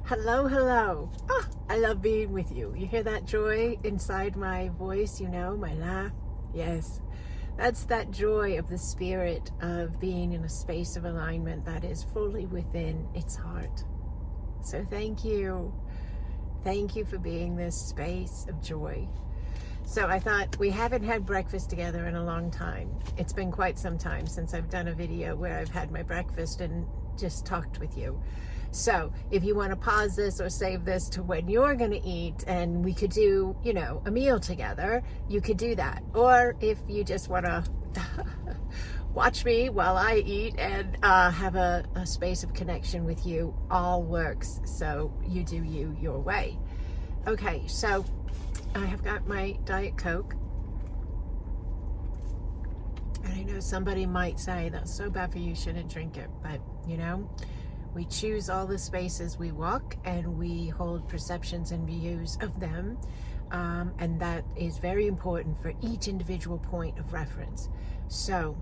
Hello, hello. I love being with you. You hear that joy inside my voice, my laugh? Yes. That's that joy of the spirit of being in a space of alignment that is fully within its heart. So thank you. Thank you for being this space of joy. So I thought, we haven't had breakfast together in a long time. It's been quite some time since I've done a video where I've had my breakfast and just talked with you. So if you want to pause this or save this to when you're going to eat and we could do, a meal together, you could do that. Or if you just want to watch me while I eat and have a space of connection with you, all works. So you do you your way. Okay, so I have got my Diet Coke. And I know somebody might say, that's so bad for you, shouldn't drink it. But, we choose all the spaces we walk and we hold perceptions and views of them. And that is very important for each individual point of reference. So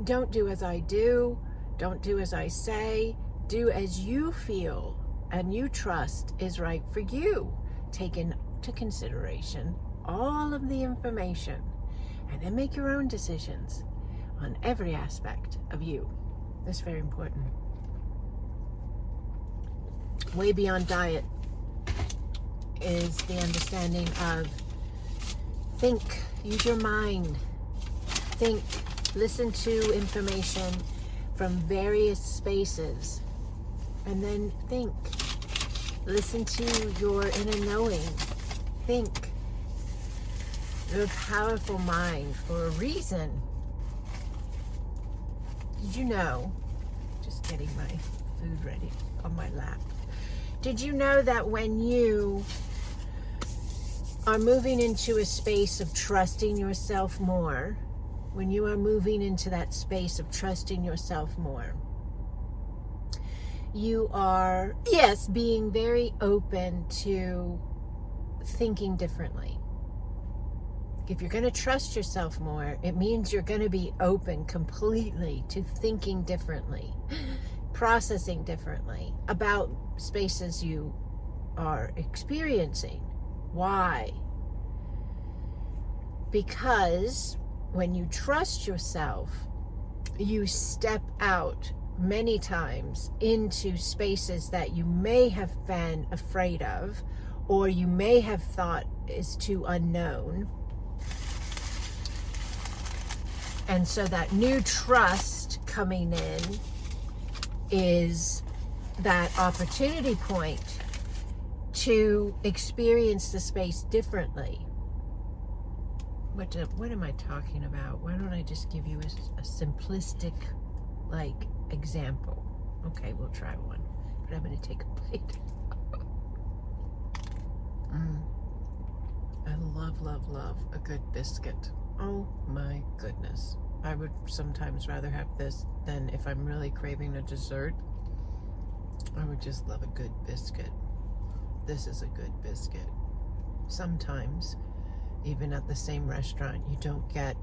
don't do as I do. Don't do as I say. Do as you feel and you trust is right for you. Take into consideration all of the information and then make your own decisions on every aspect of you. That's very important. Way beyond diet is the understanding of think, use your mind, think, listen to information from various spaces, and then think, listen to your inner knowing, think. You're a powerful mind for a reason. Did you know, just getting my food ready on my lap. Did you know that when you are moving into a space of trusting yourself more, when you are moving into that space of trusting yourself more, you are, yes, being very open to thinking differently. If you're going to trust yourself more, it means you're going to be open completely to thinking differently, processing differently about spaces you are experiencing. Why? Because when you trust yourself, you step out many times into spaces that you may have been afraid of, or you may have thought is too unknown. And so that new trust coming in is that opportunity point to experience the space differently. What am I talking about? Why don't I just give you a simplistic, example? Okay, we'll try one. But I'm going to take a bite. I love a good biscuit. Oh my goodness. I would sometimes rather have this than if I'm really craving a dessert. I would just love a good biscuit. This is a good biscuit. Sometimes, even at the same restaurant, you don't get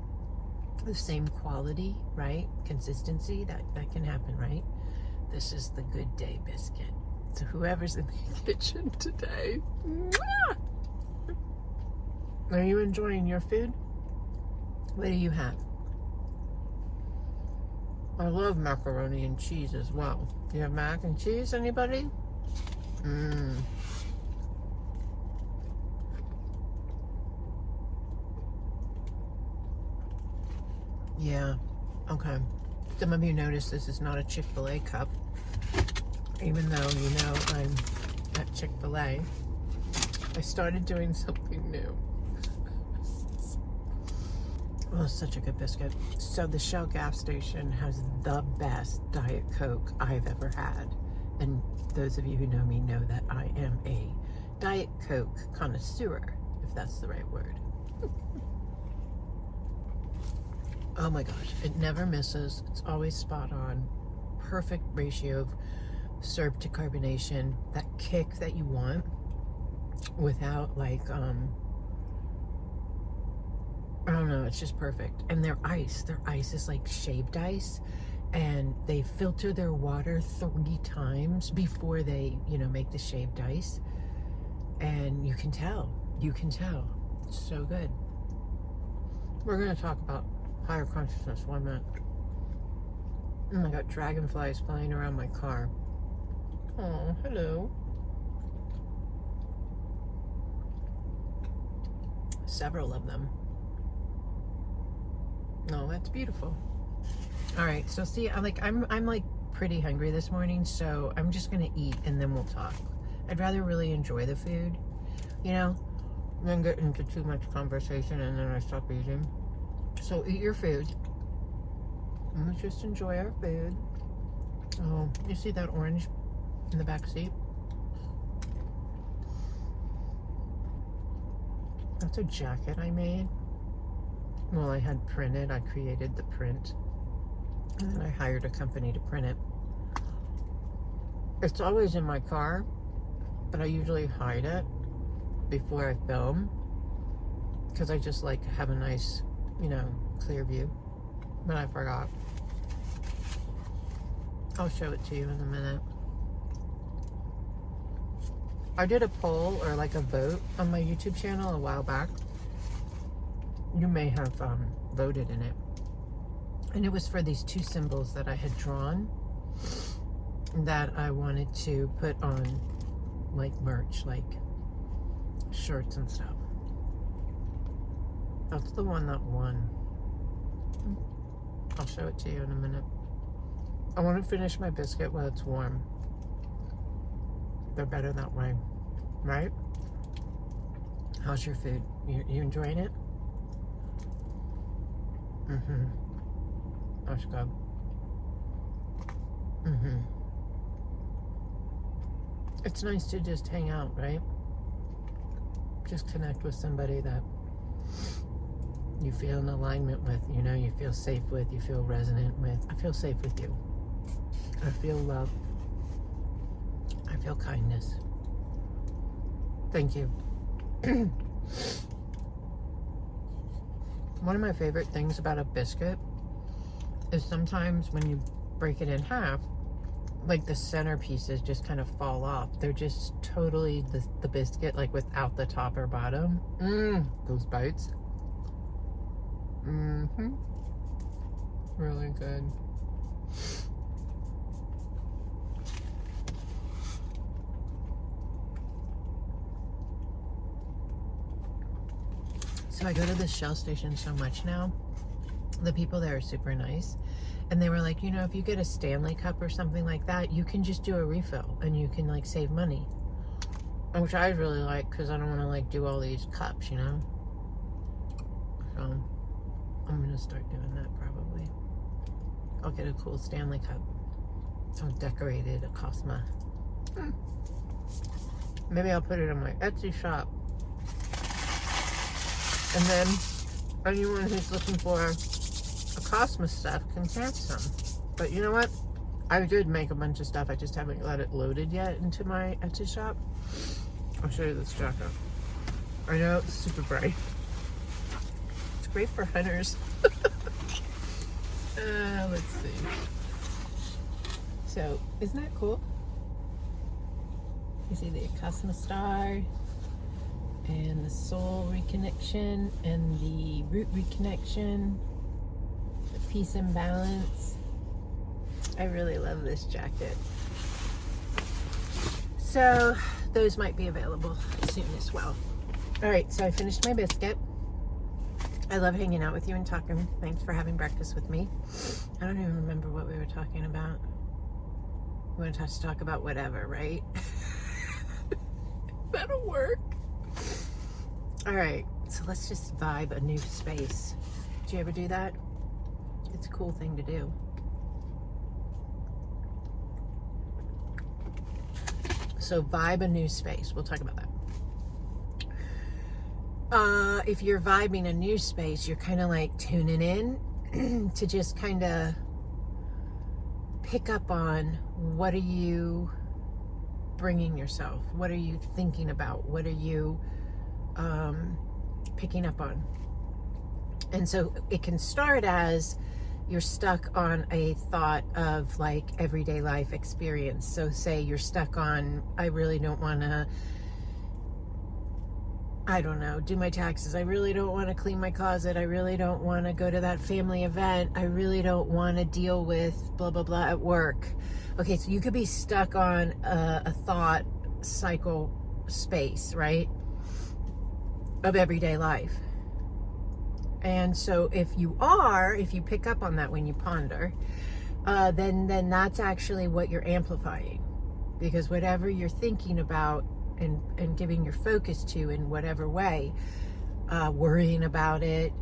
the same quality, right? Consistency, that can happen, right? This is the good day biscuit. So whoever's in the kitchen today, mwah! Are you enjoying your food? What do you have? I love macaroni and cheese as well. You have mac and cheese, anybody? Yeah, okay. Some of you notice this is not a Chick-fil-A cup, even though I'm at Chick-fil-A. I started doing something new. Oh, such a good biscuit. So the Shell gas station has the best Diet Coke I've ever had. And those of you who know me know that I am a Diet Coke connoisseur, if that's the right word. Oh my gosh, it never misses. It's always spot on. Perfect ratio of syrup to carbonation. That kick that you want without I don't know, it's just perfect. And their ice is like shaved ice. and they filter their water 3 times before they, make the shaved ice. And you can tell. It's so good. We're going to talk about higher consciousness 1 minute. I got dragonflies flying around my car. Oh, hello. Several of them. No, that's beautiful. All right, so see, I'm like pretty hungry this morning, so I'm just gonna eat and then we'll talk. I'd rather really enjoy the food, than get into too much conversation and then I stop eating. So eat your food. Let's just enjoy our food. Oh, you see that orange in the back seat? That's a jacket I made. Well, I had printed. I created the print. And then I hired a company to print it. It's always in my car, but I usually hide it before I film because I just like have a nice, clear view. But I forgot. I'll show it to you in a minute. I did a poll or like a vote on my YouTube channel a while back. You may have voted in it. And it was for these 2 symbols that I had drawn that I wanted to put on like merch, like shirts and stuff. That's the one that won. I'll show it to you in a minute. I want to finish my biscuit while it's warm. They're better that way, right? How's your food? You enjoying it? Mm-hmm. That's good. Mm-hmm. It's nice to just hang out, right? Just connect with somebody that you feel in alignment with, you feel safe with, you feel resonant with. I feel safe with you. I feel love. I feel kindness. Thank you. One of my favorite things about a biscuit is sometimes when you break it in half, like the center pieces just kind of fall off. They're just totally the biscuit, like without the top or bottom. Those bites. Really good. So I go to this Shell station so much now. The people there are super nice. And they were like, if you get a Stanley cup or something like that, you can just do a refill and you can like save money. Which I really like because I don't want to like do all these cups, So I'm going to start doing that probably. I'll get a cool Stanley cup. I'll decorate it Acasma. Maybe I'll put it in my Etsy shop. And then anyone who's looking for Acasma stuff can have some. But you know what? I did make a bunch of stuff. I just haven't got it loaded yet into my Etsy shop. I'll show you this jacket. I know it's super bright. It's great for hunters. Let's see. So, isn't that cool? You see the Acasma star and the soul reconnection and the root reconnection, the peace and balance. I really love this jacket. So those might be available soon as well. All right, so I finished my biscuit. I love hanging out with you and talking. Thanks for having breakfast with me. I don't even remember what we were talking about. We want to talk about whatever, right? That'll work. All right, so let's just vibe a new space. Do you ever do that? It's a cool thing to do. So vibe a new space. We'll talk about that. If you're vibing a new space, you're kind of like tuning in to just kind of pick up on what are you bringing yourself? What are you thinking about? What are you picking up on? And so it can start as, you're stuck on a thought of like everyday life experience. So say you're stuck on, I really don't want to, I don't know, do my taxes. I really don't want to clean my closet. I really don't want to go to that family event. I really don't want to deal with blah, blah, blah at work. Okay, so you could be stuck on a thought cycle space, right? Of everyday life. And so if you pick up on that when you ponder, then that's actually what you're amplifying. Because whatever you're thinking about and giving your focus to in whatever way, worrying about it,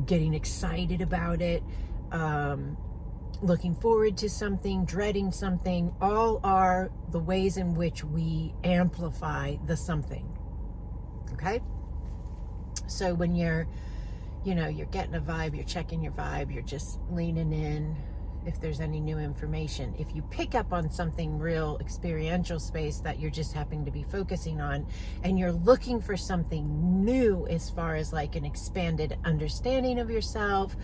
getting excited about it, looking forward to something, dreading something, all are the ways in which we amplify the something. Okay? So when you're getting a vibe, you're checking your vibe, you're just leaning in if there's any new information. If you pick up on something real experiential space that you're just happening to be focusing on, and you're looking for something new as far as like an expanded understanding of yourself,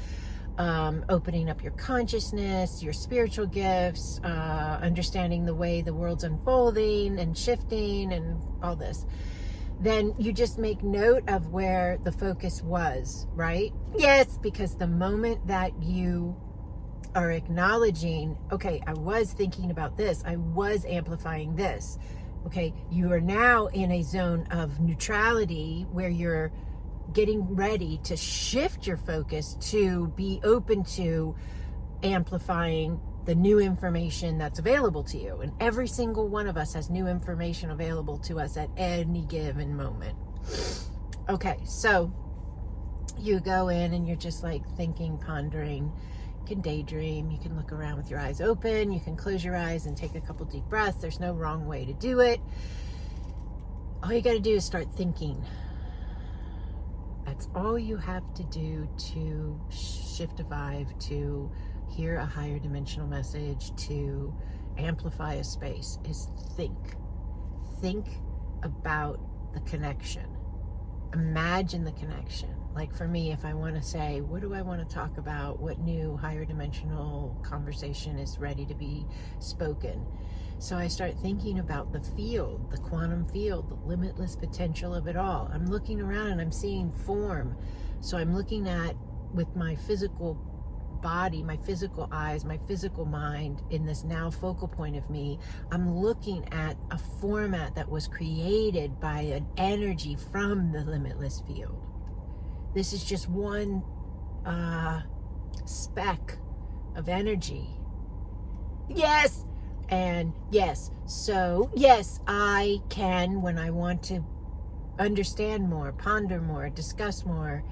opening up your consciousness, your spiritual gifts, understanding the way the world's unfolding and shifting and all this, then you just make note of where the focus was, right? Yes, because the moment that you are acknowledging, okay, I was thinking about this, I was amplifying this, okay, you are now in a zone of neutrality where you're getting ready to shift your focus to be open to amplifying the new information that's available to you. And every single one of us has new information available to us at any given moment. Okay, so you go in and you're just like thinking, pondering. You can daydream, you can look around with your eyes open, you can close your eyes and take a couple deep breaths. There's no wrong way to do it. All you got to do is start thinking. That's all you have to do to shift a vibe, to hear a higher dimensional message, to amplify a space, is think. Think about the connection. Imagine the connection. Like for me, if I want to say, what do I want to talk about? What new higher dimensional conversation is ready to be spoken? So I start thinking about the field, the quantum field, the limitless potential of it all. I'm looking around and I'm seeing form. So I'm looking at, with my physical body, my physical eyes, my physical mind, in this now focal point of me, I'm looking at a format that was created by an energy from the limitless field. This is just one speck of energy. Yes! And yes, so yes, I can, when I want to understand more, ponder more, discuss more,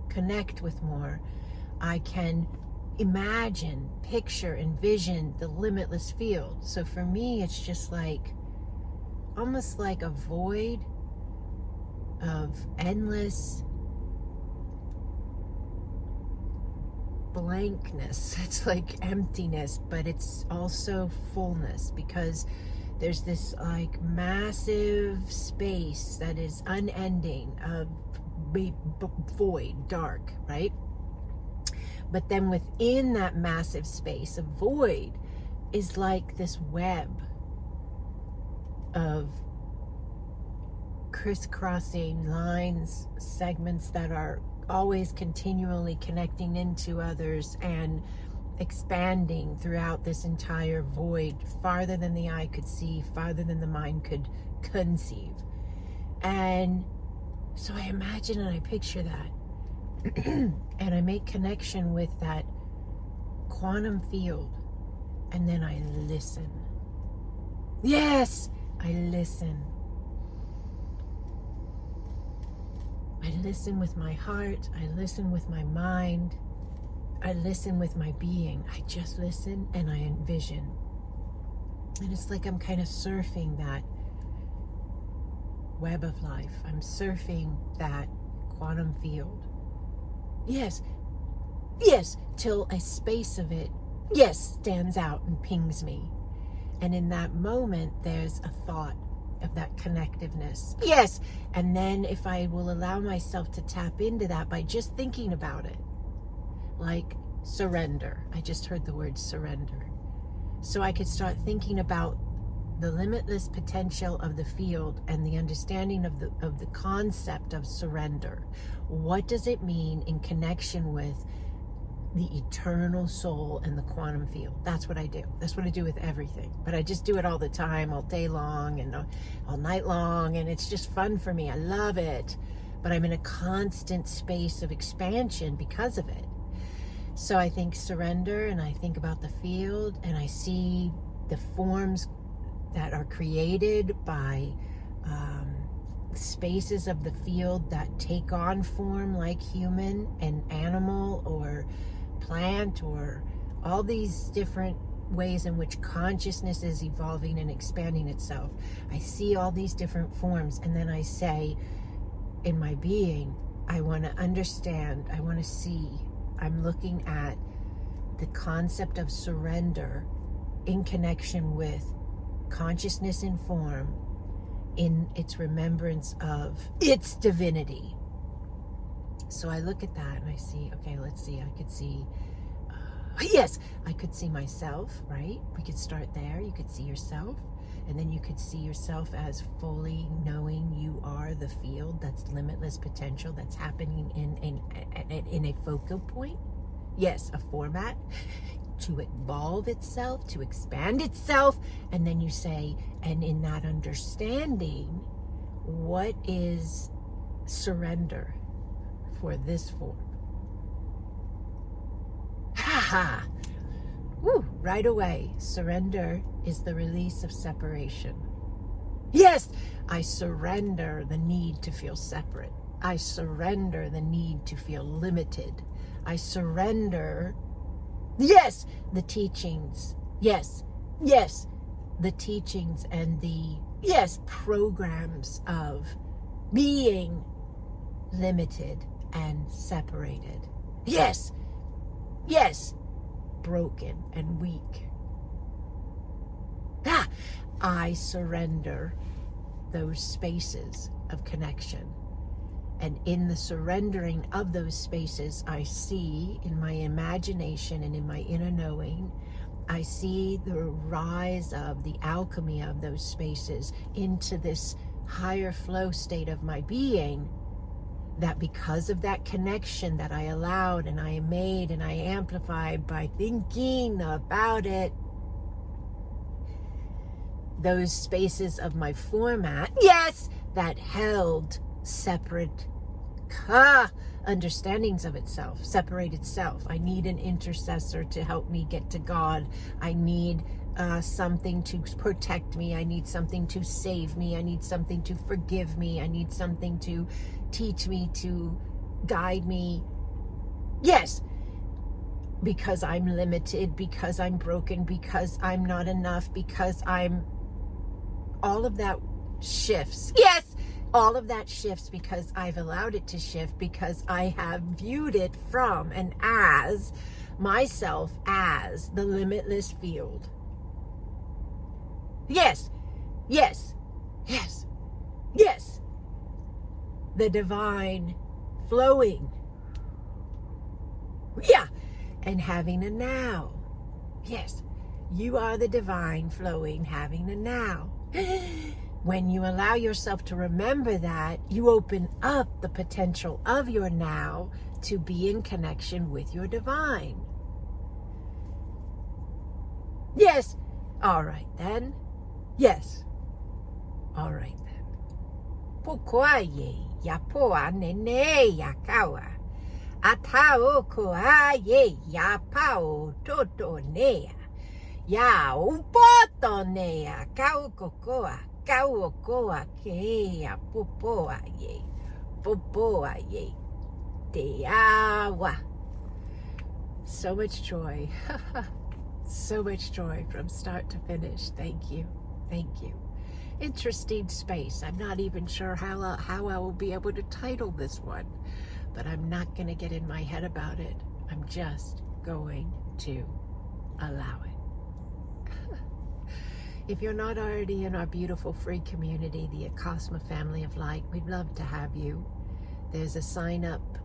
connect with more, I can imagine, picture, envision the limitless field. So for me, it's just like, almost like a void of endless blankness. It's like emptiness, but it's also fullness, because there's this like massive space that is unending of void, dark, right? But then within that massive space of void is like this web of crisscrossing lines, segments that are always continually connecting into others and expanding throughout this entire void, farther than the eye could see, farther than the mind could conceive. And so I imagine and I picture that. And I make connection with that quantum field. And then I listen. Yes, I listen. I listen with my heart. I listen with my mind. I listen with my being. I just listen and I envision. And it's like I'm kind of surfing that web of life. I'm surfing that quantum field. Yes, yes, till a space of it, yes, stands out and pings me. And in that moment, there's a thought of that connectiveness. Yes, and then if I will allow myself to tap into that by just thinking about it, like surrender. I just heard the word surrender. So I could start thinking about the limitless potential of the field and the understanding of the concept of surrender. What does it mean in connection with the eternal soul and the quantum field? That's what I do. That's what I do with everything. But I just do it all the time, all day long and all night long, and it's just fun for me. I love it. But I'm in a constant space of expansion because of it. So I think surrender, and I think about the field, and I see the forms that are created by spaces of the field that take on form like human and animal or plant, or all these different ways in which consciousness is evolving and expanding itself. I see all these different forms, and then I say in my being, I want to understand, I want to see. I'm looking at the concept of surrender in connection with consciousness in form, in its remembrance of its divinity. So I look at that and I see, okay, let's see, I could see, yes, I could see myself, right? We could start there. You could see yourself, and then you could see yourself as fully knowing you are the field, that's limitless potential, that's happening in a focal point. Yes, a format to evolve itself, to expand itself. And then you say, and in that understanding, what is surrender for this form? Ha ha! Woo! Right away, surrender is the release of separation. Yes, I surrender the need to feel separate. I surrender the need to feel limited. I surrender, yes, the teachings. Yes, yes, the teachings and the, yes, programs of being limited and separated. Yes, yes, broken and weak. I surrender those spaces of connection. And in the surrendering of those spaces, I see in my imagination and in my inner knowing, I see the rise of the alchemy of those spaces into this higher flow state of my being, that because of that connection that I allowed and I made and I amplified by thinking about it, those spaces of my format, yes, that held separate understandings of itself, separate itself. I need an intercessor to help me get to God. I need something to protect me. I need something to save me. I need something to forgive me. I need something to teach me, to guide me. Yes, because I'm limited, because I'm broken, because I'm not enough, because I'm... all of that shifts. Yes, all of that shifts because I've allowed it to shift, because I have viewed it from and as myself as the limitless field. Yes, yes, yes, yes. The divine flowing. Yeah, and having a now. Yes, you are the divine flowing, having a now. When you allow yourself to remember that, you open up the potential of your now to be in connection with your divine. Yes. All right then. Yes. All right then. Pukoaye yapoa nene yakawa. Atao koaye yapao totonea. Ya upotonea kaukokoa. Kauokoa kea popoaye. Popoaye. Deawa. So much joy. So much joy from start to finish. Thank you. Thank you. Interesting space. I'm not even sure how I will be able to title this one, but I'm not going to get in my head about it. I'm just going to allow it. If you're not already in our beautiful free community, the Acasma Family of Light, we'd love to have you. There's a sign up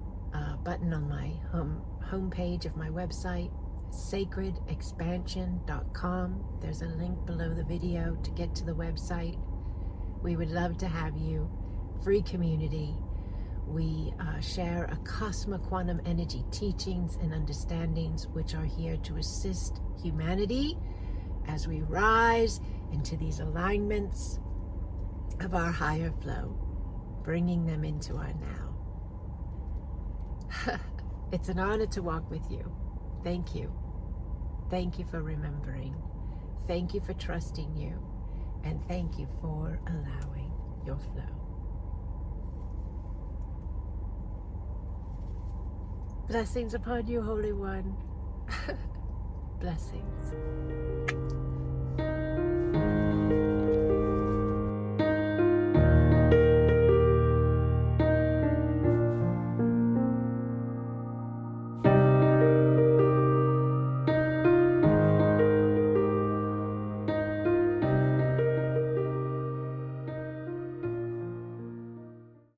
button on my home page of my website, sacredexpansion.com. There's a link below the video to get to the website. We would love to have you. Free community. We share Acasma quantum energy teachings and understandings which are here to assist humanity as we rise into these alignments of our higher flow, bringing them into our now. It's an honor to walk with you. Thank you. Thank you for remembering. Thank you for trusting you. And thank you for allowing your flow. Blessings upon you, Holy One. Blessings.